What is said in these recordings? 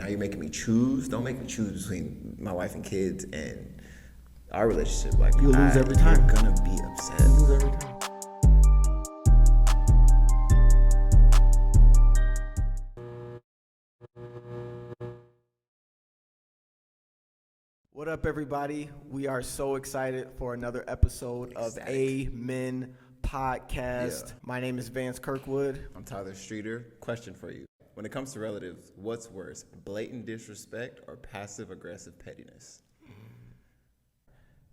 you're making me choose. Don't make me choose between my wife and kids and our relationship. Like, you'll lose every time. You're gonna be upset. You'll lose every time. What up, everybody? We are so excited for another episode of Amen Podcast. Yeah. My name is Vance Kirkwood. I'm Tyler Streeter. Question for you. When it comes to relatives, what's worse, blatant disrespect or passive-aggressive pettiness?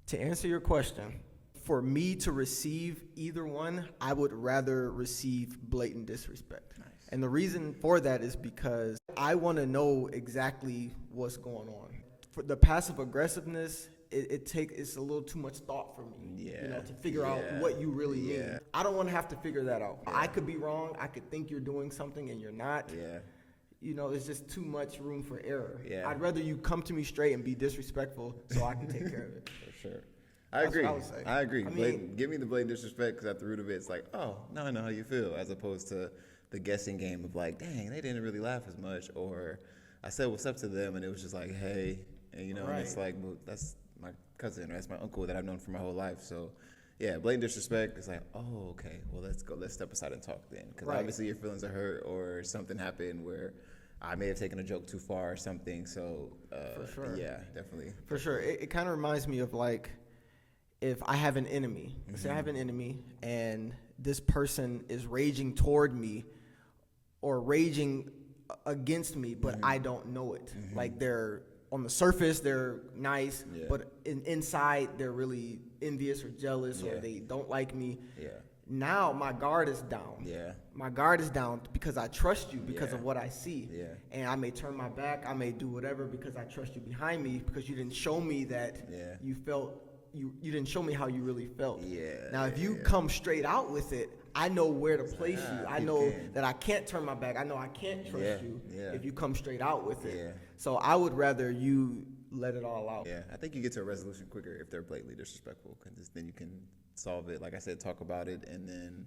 To answer your question, for me to receive either one, I would rather receive blatant disrespect. Nice. And the reason for that is because I want to know exactly what's going on. For the passive aggressiveness, it's a little too much thought for me, to figure out what you really mean. I don't want to have to figure that out. Yeah. I could be wrong. I could think you're doing something and you're not. Yeah. It's just too much room for error. Yeah. I'd rather you come to me straight and be disrespectful so I can take care of it. For sure. I agree. What I would say. I agree. Give me the blatant disrespect, because at the root of it, it's like, oh, now I know how you feel, as opposed to the guessing game of like, dang, they didn't really laugh as much, or I said what's up to them and it was just like, hey, and Right. and it's like, well, that's my cousin, or that's my uncle that I've known for my whole life. So yeah, blatant disrespect is like, oh, okay, well, let's step aside and talk then, because obviously your feelings are hurt, or something happened where I may have taken a joke too far or something. So For sure. Yeah, definitely. For sure. It kind of reminds me of like, if I have an enemy, let's say I have an enemy and this person is raging toward me or raging against me, but I don't know it. Like, they're on the surface, they're nice, but inside they're really envious or jealous, or they don't like me. Yeah. Now my guard is down. Yeah. My guard is down because I trust you because of what I see. Yeah. And I may turn my back, I may do whatever because I trust you behind me, because you didn't show me that you felt, you didn't show me how you really felt. Yeah. Now if you come straight out with it, I know where to place you. I know that I can't turn my back. I know I can't trust you if you come straight out with it. Yeah. So I would rather you let it all out. Yeah, I think you get to a resolution quicker if they're blatantly disrespectful, because then you can solve it. Like I said, talk about it, and then,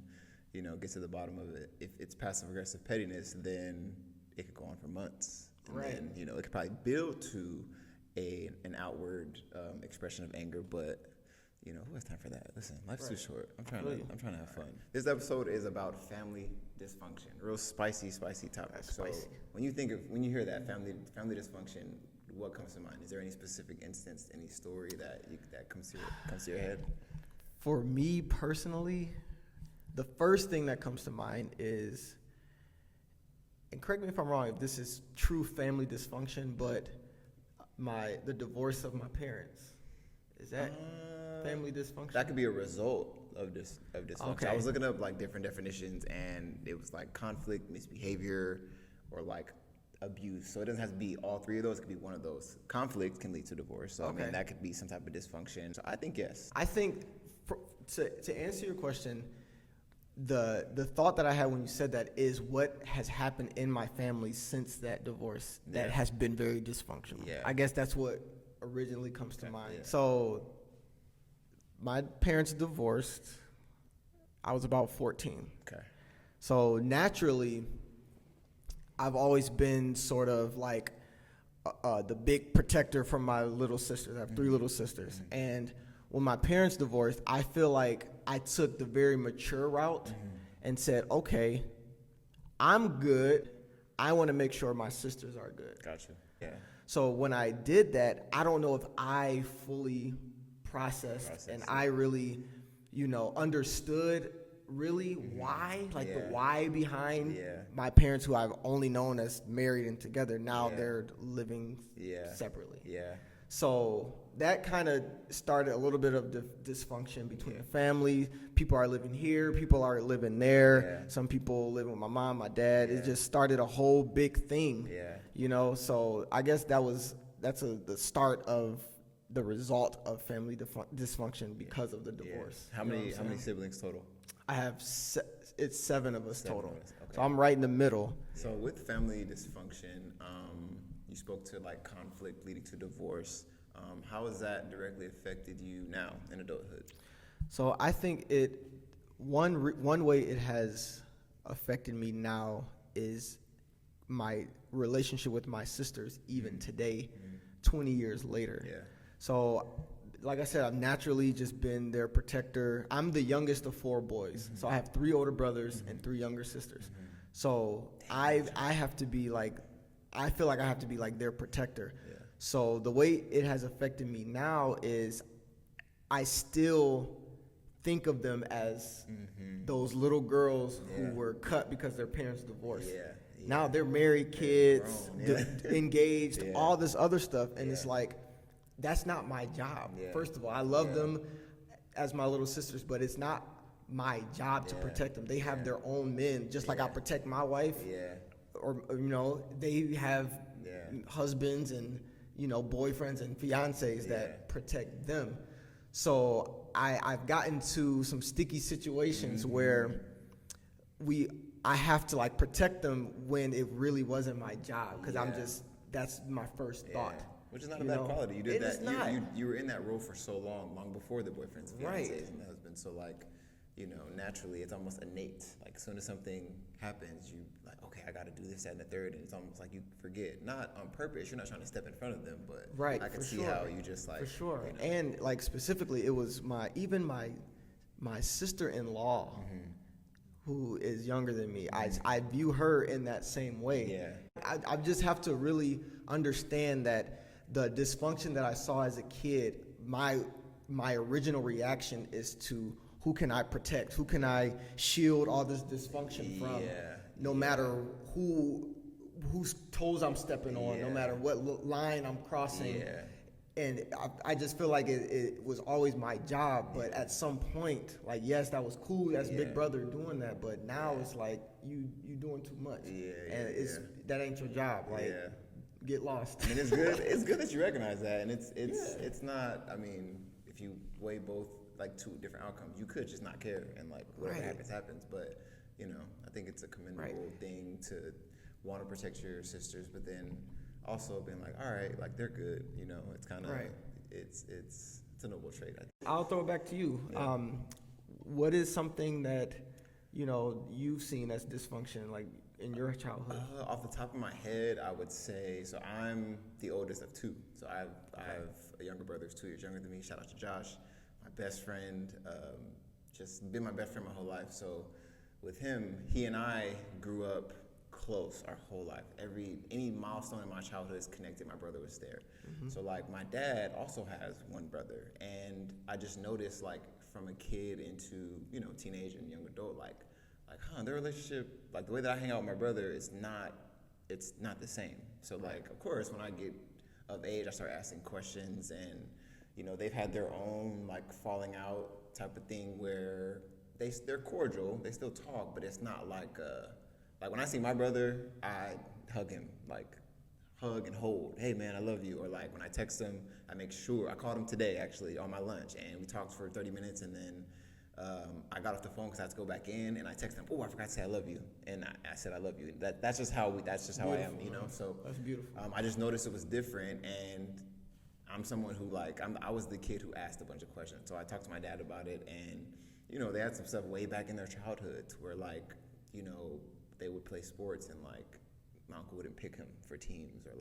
get to the bottom of it. If it's passive-aggressive pettiness, then it could go on for months. And then, it could probably build to an outward expression of anger, but who has time for that? Listen, life's too short. I'm trying to have fun. This episode is about family dysfunction. Real spicy topic. That's so spicy. when you hear that family dysfunction, what comes to mind? Is there any specific instance, any story that comes to your head? For me personally, the first thing that comes to mind is, and correct me if I'm wrong if this is true family dysfunction, but the divorce of my parents. Is that family dysfunction? That could be a result of dysfunction. Okay. I was looking up like different definitions, and it was like conflict, misbehavior, or like abuse. So it doesn't have to be all three of those. It could be one of those. Conflict can lead to divorce. So I mean, that could be some type of dysfunction. So I think yes. I think to answer your question, the thought that I had when you said that is what has happened in my family since that divorce that has been very dysfunctional. Yeah. I guess that's what originally comes to mind. Yeah. So my parents divorced. I was about 14. Okay. So naturally, I've always been sort of like the big protector from my little sisters. I have three little sisters. And when my parents divorced, I feel like I took the very mature route and said, okay, I'm good. I want to make sure my sisters are good. Gotcha. Yeah. So when I did that, I don't know if I fully processed and I really, understood really why, like the why behind my parents, who I've only known as married and together. Now they're living separately. Yeah. So that kind of started a little bit of dysfunction between the family. People are living here, people are living there. Some people living with my mom, my dad. It just started a whole big thing. So I guess that's the start of the result of family dysfunction because of the divorce. How many siblings total? I have it's 7 of us total. Okay. So I'm right in the middle. So with family dysfunction, you spoke to like conflict leading to divorce. How has that directly affected you now in adulthood? So I think one way it has affected me now is my relationship with my sisters even today, 20 years later. Yeah. So, like I said, I've naturally just been their protector. I'm the youngest of 4 boys, so I have 3 older brothers and 3 younger sisters. So I have to be like, I feel like I have to be like their protector. Yeah. So the way it has affected me now is I still think of them as those little girls who were cut because their parents divorced. Yeah. Now they're married, kids, grown, engaged, Yeah. all this other stuff, and Yeah. it's like, that's not my job. Yeah. First of all, I love Yeah. them as my little sisters, but it's not my job to Yeah. protect them. They have Yeah. their own men, just like I Yeah. protect my wife. Yeah. Or they have Yeah. husbands and boyfriends and fiancés Yeah. that protect them. So I've gotten to some sticky situations where I have to like protect them when it really wasn't my job, because Yeah. that's my first thought. Yeah. Which is not a bad quality. You did It that. is not. You were in that role for so long before the boyfriends, fiancés, Right. and the husbands. So like, naturally, it's almost innate. Like as soon as something happens, you like, okay, I got to do this, that, and the third, and it's almost like you forget. Not on purpose. You're not trying to step in front of them, but Right, I can for see sure. how you just like For sure. you know. And like specifically, it was my sister-in-law who is younger than me. I view her in that same way. Yeah. I just have to really understand that the dysfunction that I saw as a kid, my original reaction is to, who can I protect? Who can I shield all this dysfunction from? Yeah. No matter whose toes I'm stepping on, no Yeah. matter what line I'm crossing. Yeah. And I just feel like it was always my job, but at some point, like, yes, that was cool. That's Big Yeah. Brother doing that, but now it's like you doing too much. Yeah, and yeah. that ain't your job. Like, Yeah. get lost. I mean, it's good. It's good that you recognize that, and it's not. I mean, if you weigh both like 2 different outcomes, you could just not care and like whatever Right. happens. But I think it's a commendable thing to want to protect your sisters, but then also being like, all right, like they're good. It's kind of Right. it's a noble trait. I think. I'll throw it back to you. Yeah. What is something that you've seen as dysfunction, like in your childhood? Off the top of my head, I would say, so I'm the oldest of 2. So I have a younger brother who's 2 years younger than me. Shout out to Josh, my best friend. Just been my best friend my whole life. So with him, he and I grew up close our whole life. Any milestone in my childhood is connected. My brother was there. So like my dad also has one brother, and I just noticed like from a kid into teenage and young adult, like their relationship, like the way that I hang out with my brother, it's not the same. So like of course when I get of age, I start asking questions, and they've had their own like falling out type of thing where they're cordial, they still talk, but it's not like when I see my brother, I hug him, like hug and hold. Hey man, I love you. Or like when I text him, I make sure. I called him today actually on my lunch, and we talked for 30 minutes, and then I got off the phone because I had to go back in, and I texted him. Oh, I forgot to say I love you, and I said I love you. That's just how I am, So That's beautiful. I just noticed it was different, and I'm someone who I was the kid who asked a bunch of questions. So I talked to my dad about it, and they had some stuff way back in their childhoods where they would play sports, and like my uncle wouldn't pick him for teams, or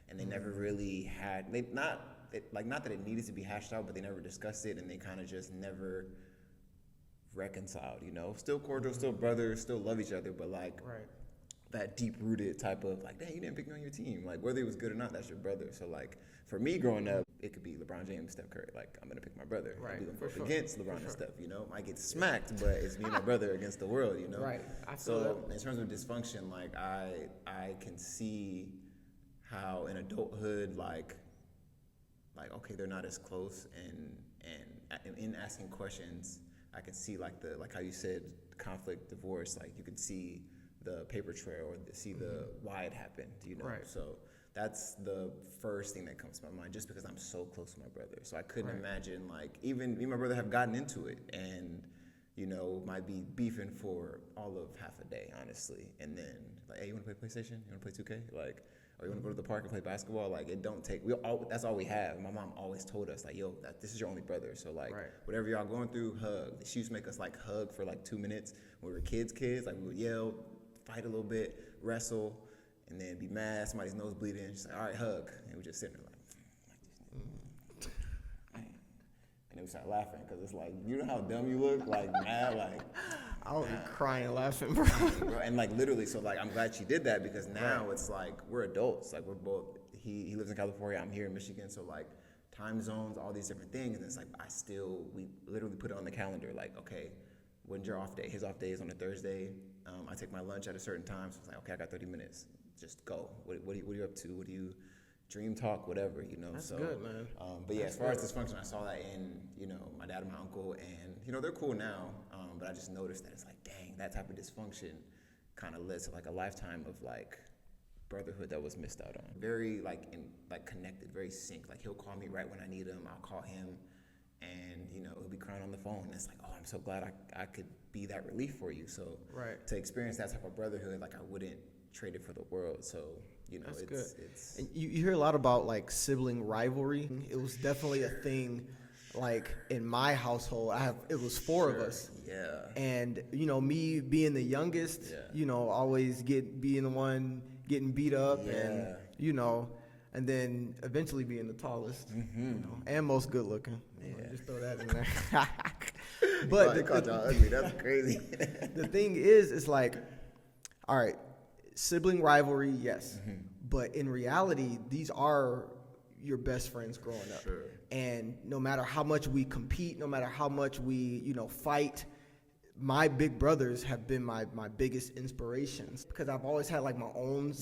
and they never really had not that it needed to be hashed out, but they never discussed it, and they kind of just never reconciled. Still cordial, still brothers, still love each other, but Right. that deep rooted type of like, dang, you didn't pick me on your team. Like whether he was good or not, that's your brother. So like for me growing up, it could be LeBron James, Steph Curry. Like I'm gonna pick my brother. Right, I'm gonna for vote sure, against LeBron for and sure. Steph. I get smacked, but it's me and my brother against the world. Right. I feel So that. in terms of dysfunction, like I can see how in adulthood, like okay, they're not as close, and in asking questions, I can see like how you said conflict, divorce. Like you can see the paper trail, or see the why it happened. Right. So that's the first thing that comes to my mind, just because I'm so close to my brother. So I couldn't Right. imagine like even me and my brother have gotten into it, and might be beefing for all of half a day, honestly. And then like, hey, you want to play PlayStation? You want to play 2K? Like, or you want to go to the park and play basketball? Like, it don't take. That's all we have. My mom always told us like, yo, this is your only brother. So like, Right. whatever y'all going through, hug. She used to make us like hug for like 2 minutes when we were kids. Like we would yell, fight a little bit, wrestle, and then be mad, somebody's nose bleeding, she's like, all right, hug. And we just sitting there like, and then we start laughing because it's like, you know how dumb you look? Like, mad, like. I would be crying laughing, bro. And like literally, so like I'm glad she did that because now it's like we're adults. Like we're both, he lives in California, I'm here in Michigan. So like time zones, all these different things. And it's like we literally put it on the calendar. Like, okay, when's your off day? His off day is on a Thursday. I take my lunch at a certain time. So it's like, okay, I got 30 minutes. Just go. What are you up to? What do you dream talk, whatever, you know? That's so good, man. But yeah, as far as dysfunction, I saw that in, you know, my dad and my uncle, and, you know, they're cool now. But I just noticed that it's like, dang, that type of dysfunction kind of led to like a lifetime of like brotherhood that was missed out on. Very like connected, very synced. Like he'll call me right when I need him. I'll call him, and you know he'll be crying on the phone. And it's like, oh, I'm so glad I could be that relief for you. So to experience that type of brotherhood, like I wouldn't trade it for the world. So you know, that's it's good. And you hear a lot about like sibling rivalry. It was definitely a thing. Like in my household, it was four of us. Yeah. And you know, me being the youngest, you know, always being the one getting beat up, and you know, and then eventually being the tallest, you know, and most good looking. Yeah. Just throw that in there. But they called y'all ugly. That's crazy. The thing is, it's like, all right, sibling rivalry, yes, but in reality, these are your best friends growing up. Sure. And no matter how much we compete, no matter how much we, you know, fight, my big brothers have been my biggest inspirations because I've always had like my own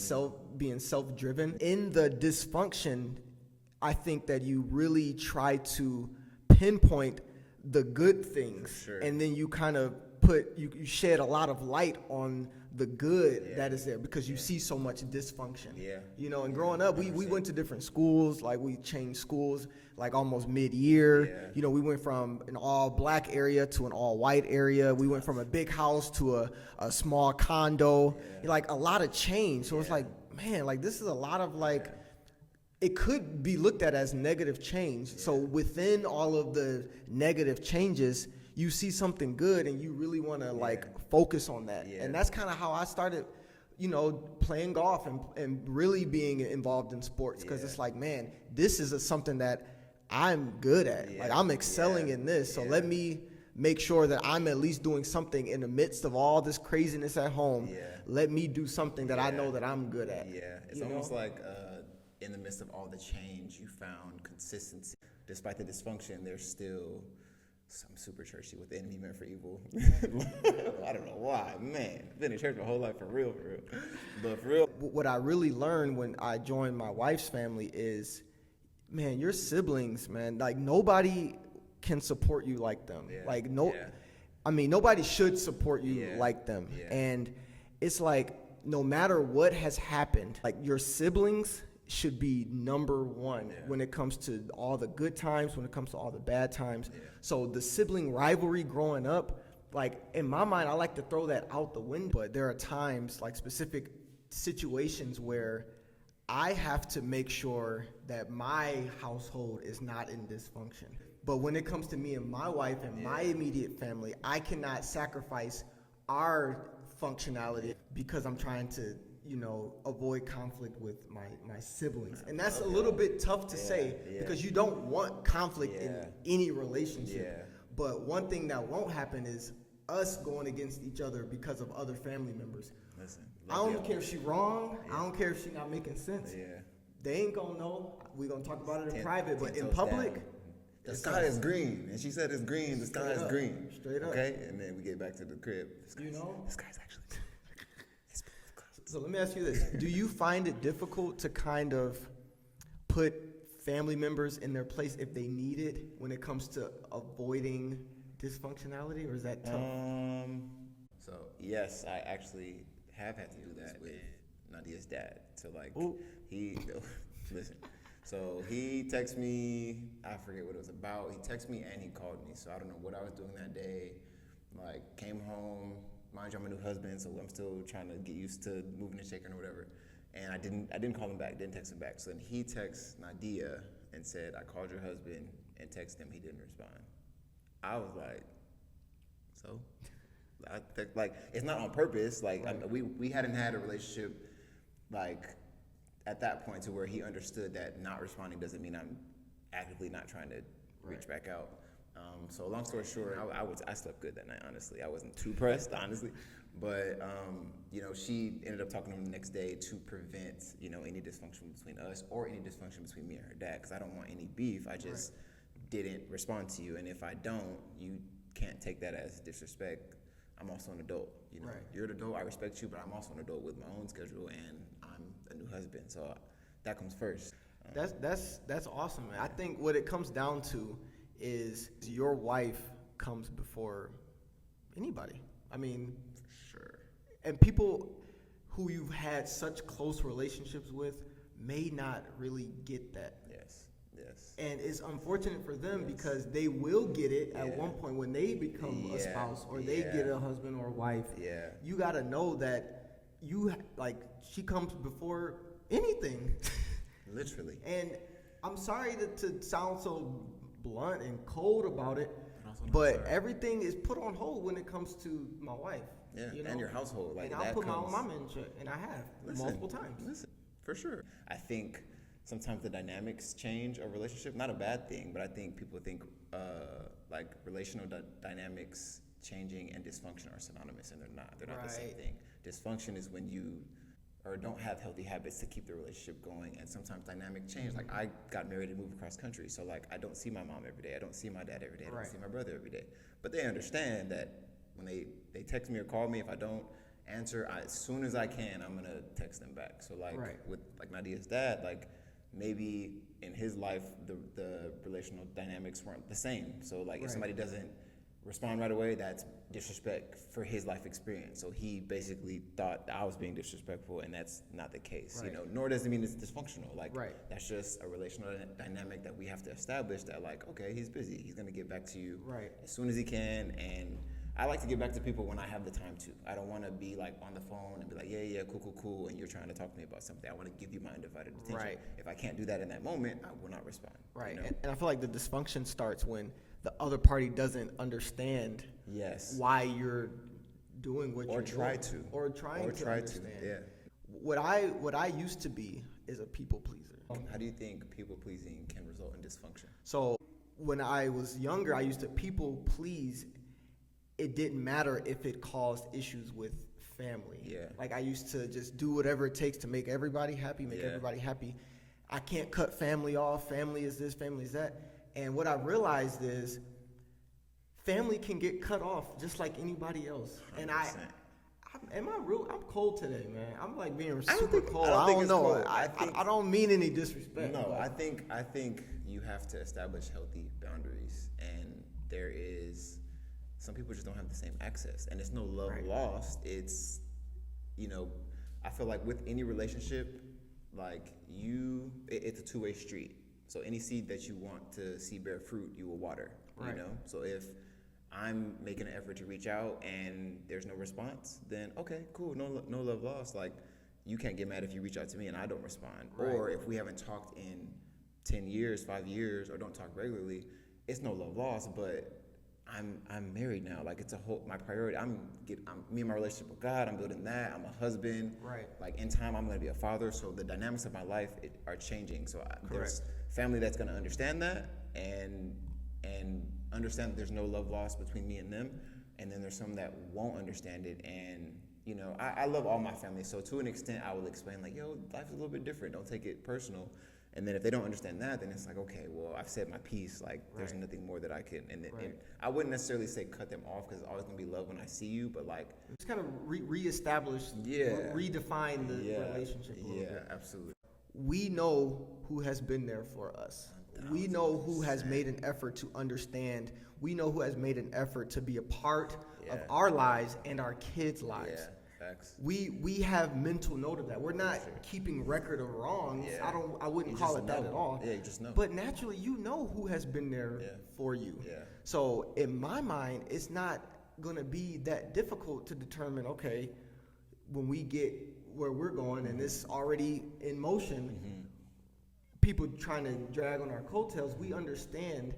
being self-driven. In the dysfunction, I think that you really try to pinpoint the good things, and then you kind of you shed a lot of light on the good that is there because you see so much dysfunction. You know, and growing up, we went to different schools. Like we changed schools like almost mid-year. You know, we went from an all-black area to an all-white area. We went from a big house to a small condo. Like a lot of change. So it's like, man, like this is a lot of like, it could be looked at as negative change. So within all of the negative changes, you see something good and you really want to like focus on that. And that's kind of how I started, you know, playing golf and really being involved in sports because it's like, man, this is something that I'm good at. Like I'm excelling in this. So let me make sure that I'm at least doing something in the midst of all this craziness at home. Let me do something that I know that I'm good at. It's almost like in the midst of all the change, you found consistency. Despite the dysfunction, there's still I'm super churchy with the enemy meant for evil. I don't know why, man. I've been in church my whole life for real. But for real. What I really learned when I joined my wife's family is, man, your siblings, man, like nobody can support you like them. Like I mean, nobody should support you like them. And it's like, no matter what has happened, like your siblings should be number one when it comes to all the good times, when it comes to all the bad times. So the sibling rivalry growing up, like in my mind, I like to throw that out the window. But there are times, like specific situations where I have to make sure that my household is not in dysfunction. But when it comes to me and my wife and my immediate family, I cannot sacrifice our functionality because I'm trying to, you know, avoid conflict with my siblings. And that's a little bit tough to say because you don't want conflict in any relationship. But one thing that won't happen is us going against each other because of other family members. Listen, I don't care if she's wrong. I don't care if she's not making sense. They ain't gonna know. We're gonna talk about it in private, but in public, the sky is green. And she said it's green, the sky is green. Straight up. Okay? And then we get back to the crib. You know? The sky's actually So let me ask you this. Do you find it difficult to kind of put family members in their place if they need it when it comes to avoiding dysfunctionality, or is that tough? So, yes, I actually have had to do that with Nadia's dad. So, like, listen. So, he texted me, I forget what it was about. He texted me and he called me. So, I don't know what I was doing that day. Like, came home. Mind you, I'm a new husband, so I'm still trying to get used to moving and shaking or whatever. And I didn't call him back, didn't text him back. So then he texts Nadia and said, I called your husband and texted him, he didn't respond. I was like, so? Like, it's not on purpose. Like, we hadn't had a relationship like at that point to where he understood that not responding doesn't mean I'm actively not trying to reach back out. So long story short, I slept good that night. Honestly, I wasn't too pressed, honestly, but she ended up talking to him the next day to prevent any dysfunction between us or any dysfunction between me and her dad, because I don't want any beef. I just didn't respond to you, and if I don't, you can't take that as disrespect. I'm also an adult. You're an adult. I respect you, but I'm also an adult with my own schedule, and I'm a new husband, so that comes first. That's awesome, man. I think what it comes down to is your wife comes before anybody. I mean, for sure. And people who you've had such close relationships with may not really get that. Yes. And it's unfortunate for them because they will get it at one point when they become a spouse or they get a husband or a wife. Yeah. You got to know that she comes before anything. Literally. And I'm sorry to sound so blunt and cold about it, but everything is put on hold when it comes to my wife. Yeah, and your household. And I'll put my own mama in check, and I have multiple times. Listen, for sure. I think sometimes the dynamics change a relationship. Not a bad thing, but I think people think relational dynamics changing and dysfunction are synonymous, and they're not. They're not the same thing. Dysfunction is when you don't have healthy habits to keep the relationship going, and sometimes dynamic change. Like I got married and moved across country, so I don't see my mom every day. I don't see my dad every day. I don't see my brother every day. But they understand that when they text me or call me, if I don't answer, as soon as I can, I'm gonna text them back. So with Nadia's dad, maybe in his life the relational dynamics weren't the same. So if somebody doesn't respond right away, that's disrespect for his life experience. So he basically thought I was being disrespectful, and that's not the case. Nor does it mean it's dysfunctional. That's just a relational dynamic that we have to establish that okay, he's busy. He's gonna get back to you as soon as he can, and I like to get back to people when I have the time to. I don't want to be on the phone and be yeah, cool, and you're trying to talk to me about something. I want to give you my undivided attention. If I can't do that in that moment, I will not respond. And I feel like the dysfunction starts when the other party doesn't understand why you're doing what you're doing. Or trying to understand. Yeah. What I used to be is a people pleaser. How do you think people pleasing can result in dysfunction? So when I was younger, I used to people please. It didn't matter if it caused issues with family. Yeah. I used to just do whatever it takes to make everybody happy, everybody happy. I can't cut family off. Family is this, family is that. And what I realized is family can get cut off just like anybody else. 100%. And I'm cold today, man. I'm being super cold. I don't know. I don't mean any disrespect. No, I think you have to establish healthy boundaries, and there is some people just don't have the same access, and it's no love lost. It's I feel like with any relationship, it's a two-way street. So any seed that you want to see bear fruit, you will water. So if I'm making an effort to reach out and there's no response, then okay, cool, no love lost. You can't get mad if you reach out to me and I don't respond. Or if we haven't talked in 10 years, 5 years, or don't talk regularly, it's no love lost. But I'm married now. It's my priority. Me and my relationship with God. I'm building that. I'm a husband. In time, I'm going to be a father. So the dynamics of my life are changing. So there's family that's going to understand that and understand that there's no love lost between me and them. And then there's some that won't understand it. And I love all my family. So to an extent, I will explain life is a little bit different. Don't take it personal. And then if they don't understand that, then it's okay, well, I've said my piece. There's nothing more that I can. And I wouldn't necessarily say cut them off because it's always going to be love when I see you. But just kind of reestablish, redefine the relationship a little bit. Absolutely. We know who has been there for us. 1,000%. We know who has made an effort to understand. We know who has made an effort to be a part of our lives and our kids' lives. Facts. We have mental note of that. We're not keeping record of wrongs. I wouldn't call it that at all. Yeah, you just know. But naturally, you know who has been there for you. Yeah. So in my mind, it's not going to be that difficult to determine, okay, when we get where we're going and it's already in motion, people trying to drag on our coattails, we understand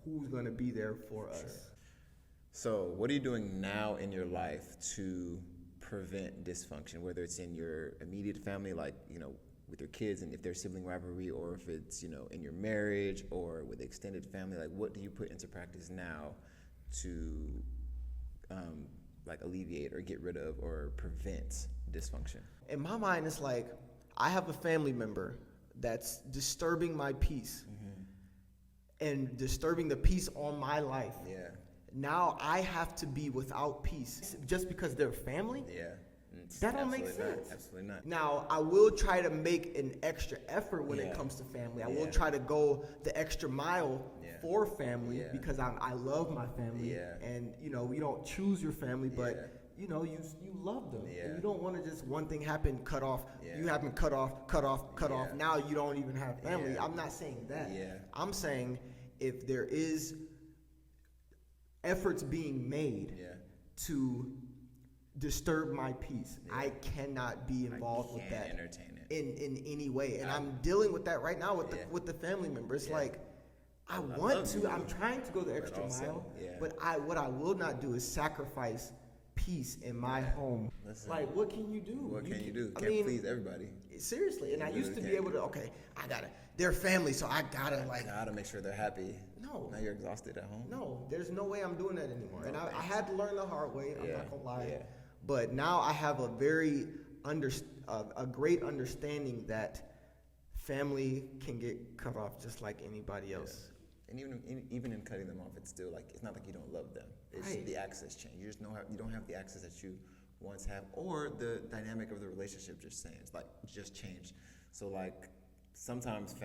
who's going to be there for us. So what are you doing now in your life to prevent dysfunction, whether it's in your immediate family, like, with your kids and if there's sibling rivalry, or if it's, in your marriage or with extended family? Like, what do you put into practice now to like alleviate or get rid of or prevent dysfunction? In my mind, it's like I have a family member that's disturbing my peace and disturbing the peace on my life. Yeah. Now I have to be without peace just because they're family? Yeah. That don't make sense. Absolutely not. Now, I will try to make an extra effort when it comes to family. I will try to go the extra mile for family because I love my family. Yeah. And, you don't choose your family, but, you love them. Yeah. And you don't want to just one thing happen, cut off. You happen cut off. Now you don't even have family. Yeah. I'm not saying that. Yeah. I'm saying if there is efforts being made to disturb my peace, I cannot be involved with that entertain it in any way. And I'm dealing with that right now with the family member. It's like I want to. I'm trying to go the extra mile, but what I will not do is sacrifice peace in my home. Listen, like, what can you do? What can you do? I Can't mean, please everybody. Seriously, and I You used to be really able to. Okay, they're family, so I gotta Gotta make sure they're happy. No. Now you're exhausted at home. No, there's no way I'm doing that anymore. And I had to learn the hard way. I'm not gonna lie. Yeah. But now I have a very a great understanding that family can get cut off just like anybody else. And even in cutting them off, it's still like, it's not like you don't love them. It's the access change. You just you don't have the access that you once have, or the dynamic of the relationship just changed. So like sometimes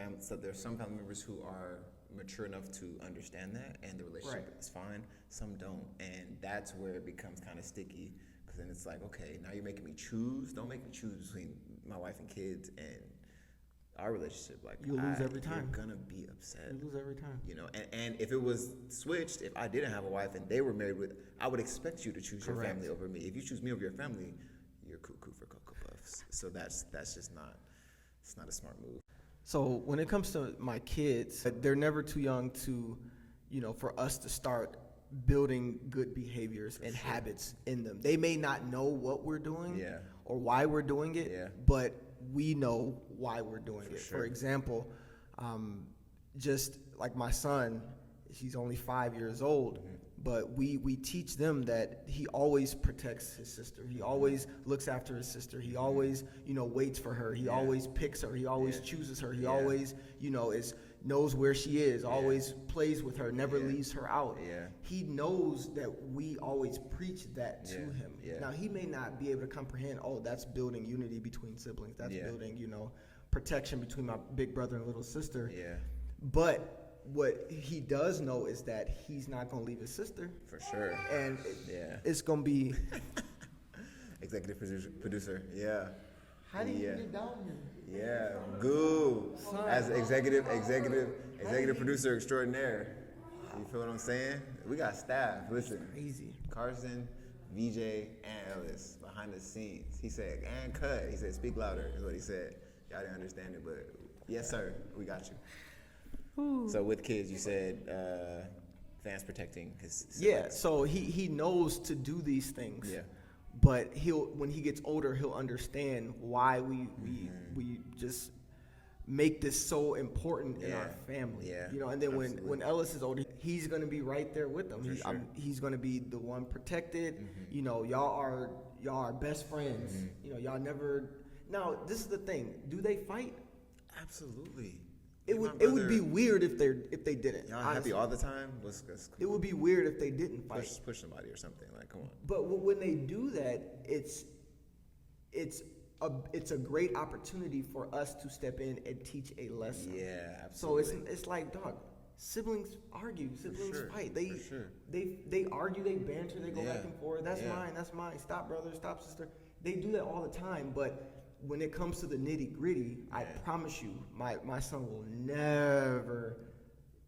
there's some family members who are mature enough to understand that, and the relationship is fine. Some don't, and that's where it becomes kind of sticky. Because then it's like, okay, now you're making me choose. Don't make me choose between my wife and kids and our relationship. Like, you lose every time. You're gonna be upset. You lose every time. And if it was switched, if I didn't have a wife and they were married I would expect you to choose your family over me. If you choose me over your family, you're cuckoo for Cocoa Puffs. So that's just not. It's not a smart move. So when it comes to my kids, they're never too young to, for us to start building good behaviors and habits in them. They may not know what we're doing or why we're doing it, but we know why we're doing it. Sure. For example, just like my son, he's only 5 years old, but we teach them that he always protects his sister. He always looks after his sister. He always, waits for her. He always picks her. He always chooses her. He always, knows where she is, always plays with her, never leaves her out. He knows that we always preach that to him. Now, he may not be able to comprehend, that's building unity between siblings. That's building, protection between my big brother and little sister. But what he does know is that he's not going to leave his sister. For sure. And it's going to be... Executive producer, How do you get down here? Goo. As executive producer extraordinaire. You feel what I'm saying? We got staff. Listen. Crazy. Carson, VJ, and Ellis behind the scenes. He said, and cut. He said, speak louder, is what he said. Y'all didn't understand it, but yes, sir, we got you. Ooh. So with kids, you said fans protecting his siblings. So he knows to do these things. But when he gets older, he'll understand why we just make this so important in our family. And then when Ellis is older, he's going to be right there with them. He's going to be the one protected. Y'all are best friends. Y'all never. Now, this is the thing. Do they fight? Absolutely. It would be weird if they didn't. Y'all happy all the time? It would be weird if they didn't fight. Push somebody or something. Like, come on. But when they do that, it's a great opportunity for us to step in and teach a lesson. Absolutely. So it's like, dog, siblings argue, siblings fight. They argue, they banter, they go back and forth. That's mine. Stop, brother. Stop, sister. They do that all the time, but when it comes to the nitty-gritty, I promise you, my son will never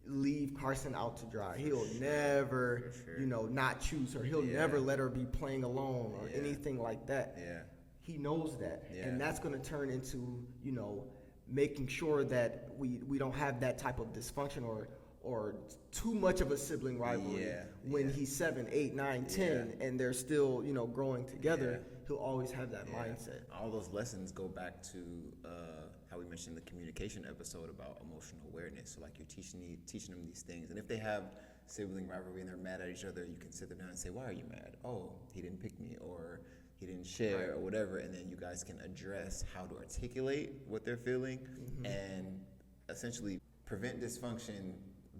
leave Carson out to dry. He'll never, not choose her. He'll never let her be playing alone or anything like that. He knows that. And that's going to turn into, making sure that we don't have that type of dysfunction or too much of a sibling rivalry when he's 7, 8, 9, 10, and they're still, growing together. he'll always have that mindset. All those lessons go back to how we mentioned the communication episode about emotional awareness. So like you're teaching them these things, and if they have sibling rivalry and they're mad at each other, you can sit them down and say, why are you mad? Oh, he didn't pick me, or he didn't share, or whatever, and then you guys can address how to articulate what they're feeling and essentially prevent dysfunction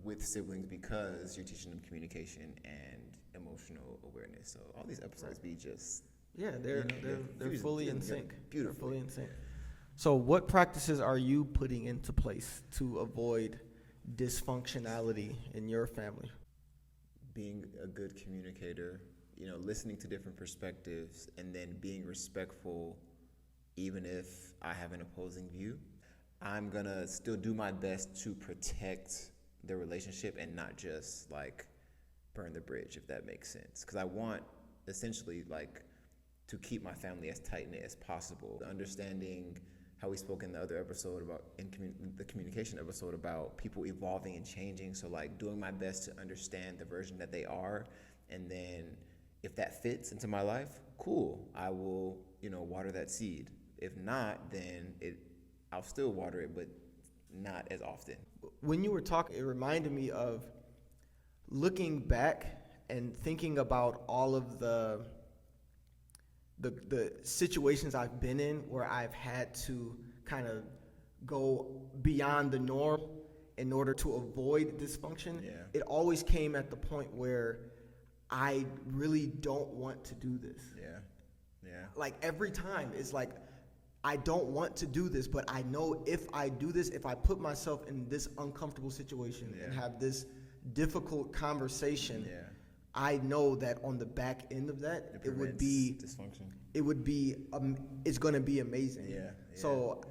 with siblings because you're teaching them communication and emotional awareness. So all these episodes be just they're fully in sync. Beautiful. Fully in sync. So what practices are you putting into place to avoid dysfunctionality in your family? Being a good communicator, listening to different perspectives, and then being respectful even if I have an opposing view. I'm gonna still do my best to protect the relationship and not just like burn the bridge, if that makes sense. Because I want essentially like to keep my family as tight-knit as possible. Understanding how we spoke in the other episode about, the communication episode about people evolving and changing. So like doing my best to understand the version that they are. And then if that fits into my life, cool. I will, water that seed. If not, then I'll still water it, but not as often. When you were talking, it reminded me of looking back and thinking about all of the situations I've been in where I've had to kind of go beyond the norm in order to avoid dysfunction. Yeah. It always came at the point where I really don't want to do this. Yeah. Like every time it's like, I don't want to do this, but I know if I do this, if I put myself in this uncomfortable situation and have this difficult conversation, I know that on the back end of that, it would be dysfunction. It would be, it's going to be amazing. Yeah. So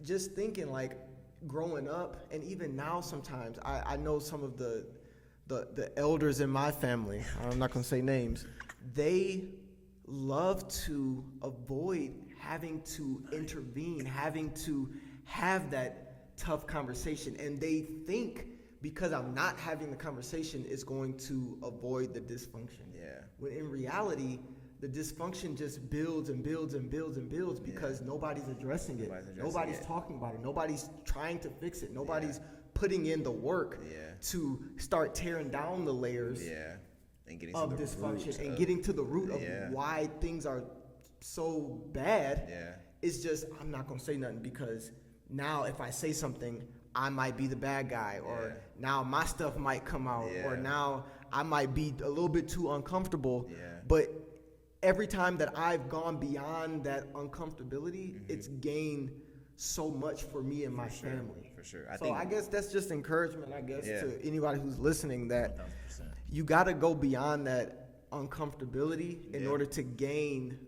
just thinking like growing up, and even now sometimes, I know some of the elders in my family, I'm not going to say names, they love to avoid having to intervene, having to have that tough conversation. And they think because I'm not having the conversation, it's going to avoid the dysfunction. Yeah. When in reality, the dysfunction just builds and builds and builds and builds because nobody's addressing it. Nobody's talking about it. Nobody's trying to fix it. Nobody's putting in the work to start tearing down the layers and getting of dysfunction and getting to the root of why things are so bad. It's just, I'm not going to say nothing because now if I say something, I might be the bad guy, or now my stuff might come out, or now I might be a little bit too uncomfortable. But every time that I've gone beyond that uncomfortability, it's gained so much for me and my family. For sure. I guess that's just encouragement, to anybody who's listening, that 1000%. you got to go beyond that uncomfortability in order to gain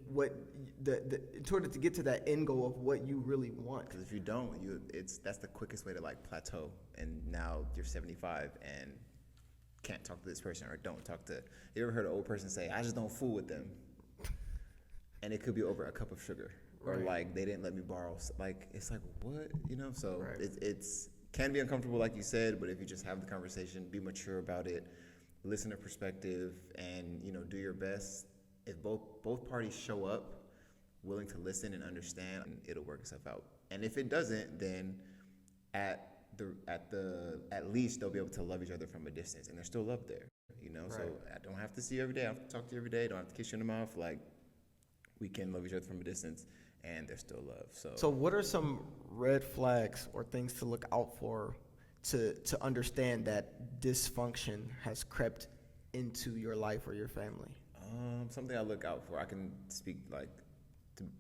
in order to get to that end goal of what you really want. Because if you don't, that's the quickest way to like plateau. And now you're 75 and can't talk to this person, or don't talk to. You ever heard an old person say, "I just don't fool with them," and it could be over a cup of sugar, or like they didn't let me borrow. Like it's like what, So it's can be uncomfortable, like you said, but if you just have the conversation, be mature about it, listen to perspective, and do your best. If both parties show up willing to listen and understand, it'll work itself out. And if it doesn't, then at least they'll be able to love each other from a distance, and there's still love there. So I don't have to see you every day. I don't have to talk to you every day. I don't have to kiss you in the mouth. Like, we can love each other from a distance, and there's still love. So what are some red flags or things to look out for to understand that dysfunction has crept into your life or your family? Something I look out for. I can speak like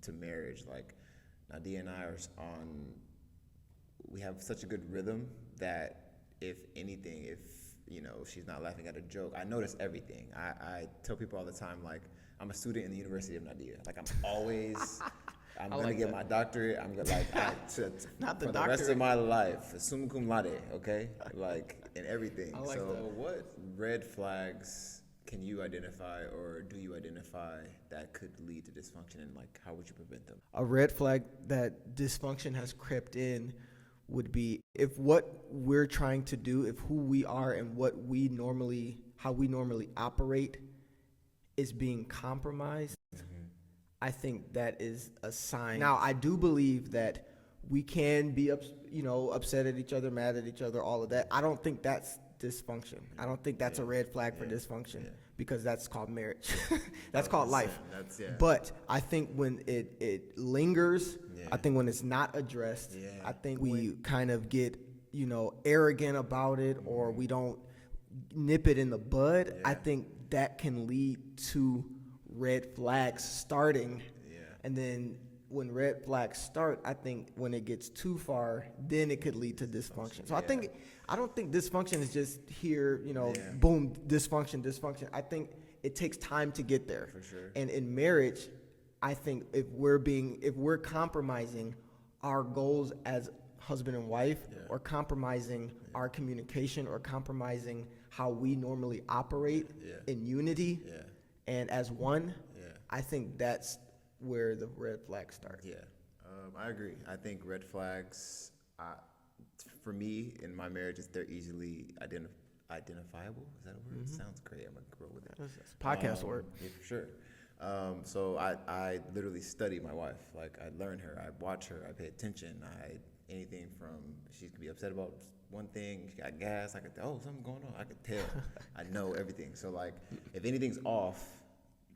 to marriage. Like Nadia and I are we have such a good rhythm that if anything, if she's not laughing at a joke, I notice everything. I tell people all the time, like, I'm a student in the University of Nadia. Like, I'm gonna get my doctorate. I'm gonna not the for doctorate. The rest of my life, summa cum laude, okay? Like in everything. I like so that. What red flags can you identify, or do you identify, that could lead to dysfunction, and like how would you prevent them? A red flag that dysfunction has crept in would be if what we're trying to do, if who we are and how we normally operate is being compromised. I think that is a sign. Now, I do believe that we can be, upset at each other, mad at each other, all of that. I don't think that's dysfunction. I don't think that's a red flag for dysfunction because that's called marriage. That's called life. But I think when it lingers, I think when it's not addressed, I think we kind of get, arrogant about it or we don't nip it in the bud. I think that can lead to red flags starting. And then when red flags start, I think when it gets too far, then it could lead to dysfunction. So I don't think dysfunction is just here, boom, dysfunction. I think it takes time to get there. For sure. And in marriage, I think if we're compromising our goals as husband and wife, or compromising our communication, or compromising how we normally operate in unity and as one, I think that's where the red flags start. I agree. I think red flags, for me, in my marriages, they're easily identifiable. Is that a word? It sounds great. I'm going to grow with it. That's a podcast word. Yeah, for sure. So I literally study my wife. Like, I learn her. I watch her. I pay attention. Anything from, she could be upset about one thing, she got gas, I could tell, something going on. I could tell. I know everything. So, like, if anything's off,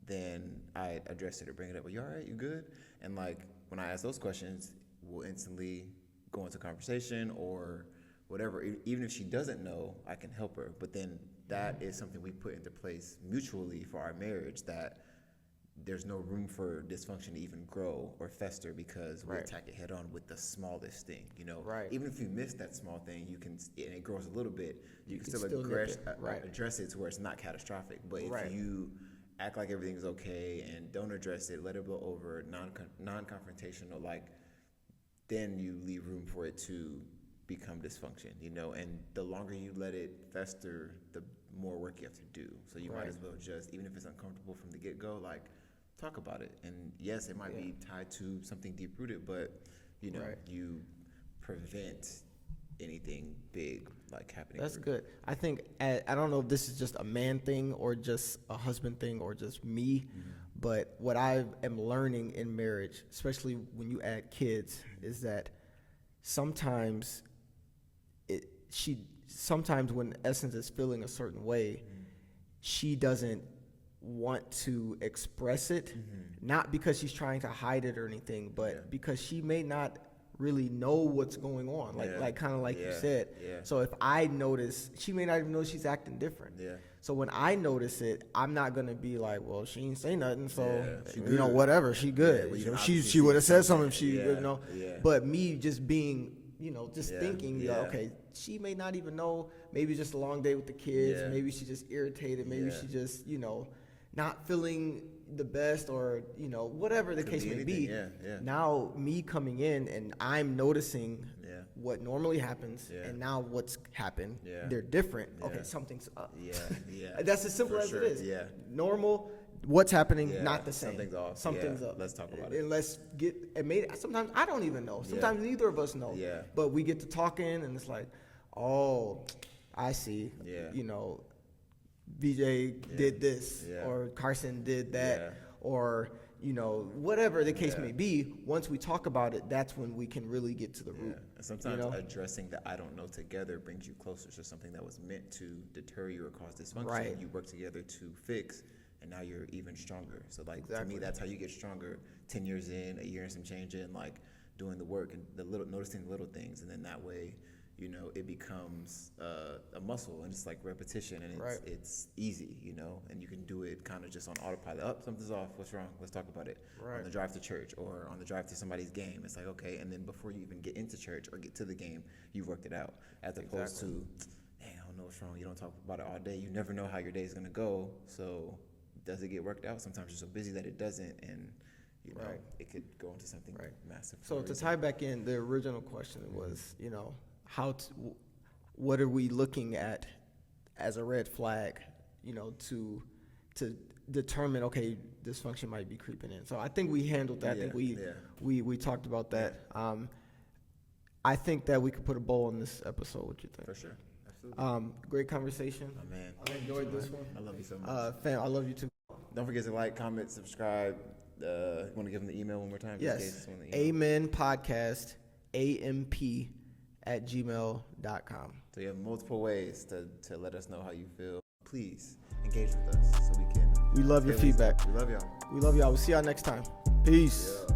then I address it or bring it up. Well, you all right? You good? And, like, when I ask those questions, we'll instantly go into conversation or whatever. Even if she doesn't know, I can help her. But then that is something we put into place mutually for our marriage, that there's no room for dysfunction to even grow or fester because we attack it head on with the smallest thing, Even if you miss that small thing, and it grows a little bit, you can still address it to where it's not catastrophic. But if you act like everything's okay and don't address it, let it blow over, non-confrontational, then you leave room for it to become dysfunction, and the longer you let it fester, the more work you have to do. So you might as well just, even if it's uncomfortable from the get-go, talk about it. And yes, it might be tied to something deep-rooted, but, you prevent anything big happening. That's good. I think, I don't know if this is just a man thing or just a husband thing or just me, but what I am learning in marriage, especially when you add kids, is that sometimes when Essence is feeling a certain way, she doesn't want to express it, not because she's trying to hide it or anything, but because she may not really know what's going on, you said. So if I notice, she may not even know she's acting different. So when I notice it, I'm not gonna be like, well, she ain't say nothing, so whatever, she good. She would have said something if she But me just being, just thinking, okay, she may not even know. Maybe just a long day with the kids. Maybe she's just irritated. Maybe she just, not feeling the best, or whatever the case may be. Now me coming in and I'm noticing what normally happens, and now what's happened. They're different. Okay, something's up. That's as simple as it is. Normal. What's happening? Not the same. Something's off. Something's up. Let's talk about it. And let's get it made. Sometimes I don't even know. Sometimes neither of us know. But we get to talking, and it's like, oh, I see. VJ did this, or Carson did that, or whatever the case may be. Once we talk about it, that's when we can really get to the root. And sometimes addressing the I don't know together brings you closer to something that was meant to deter you or cause dysfunction. You work together to fix, and now you're even stronger. So to me, that's how you get stronger. 10 years in, a year and some change in, doing the work and noticing the little things, and then that way, it becomes a muscle, and it's like repetition, and it's easy, and you can do it kind of just on autopilot. Oh, something's off. What's wrong? Let's talk about it. On the drive to church or on the drive to somebody's game. It's like, okay, and then before you even get into church or get to the game, you've worked it out. As opposed to, dang, I don't know what's wrong. You don't talk about it all day. You never know how your day is going to go. So does it get worked out? Sometimes you're so busy that it doesn't, and it could go into something massive. So to tie back in, the original question was, what are we looking at as a red flag, to determine, okay, dysfunction might be creeping in. So I think we handled that. I think we talked about that. I think that we could put a bow on this episode. What you think? For sure. Absolutely. Great conversation. Oh, man. I enjoyed this one. I love you so much. Fam, I love you too. Don't forget to like, comment, subscribe, You want to give them the email one more time? Yes. Amen Podcast, AMP@gmail.com. So you have multiple ways to let us know how you feel. Please engage with us so we can. We love your feedback. We love y'all. We love y'all. We'll see y'all next time. Peace. Yeah.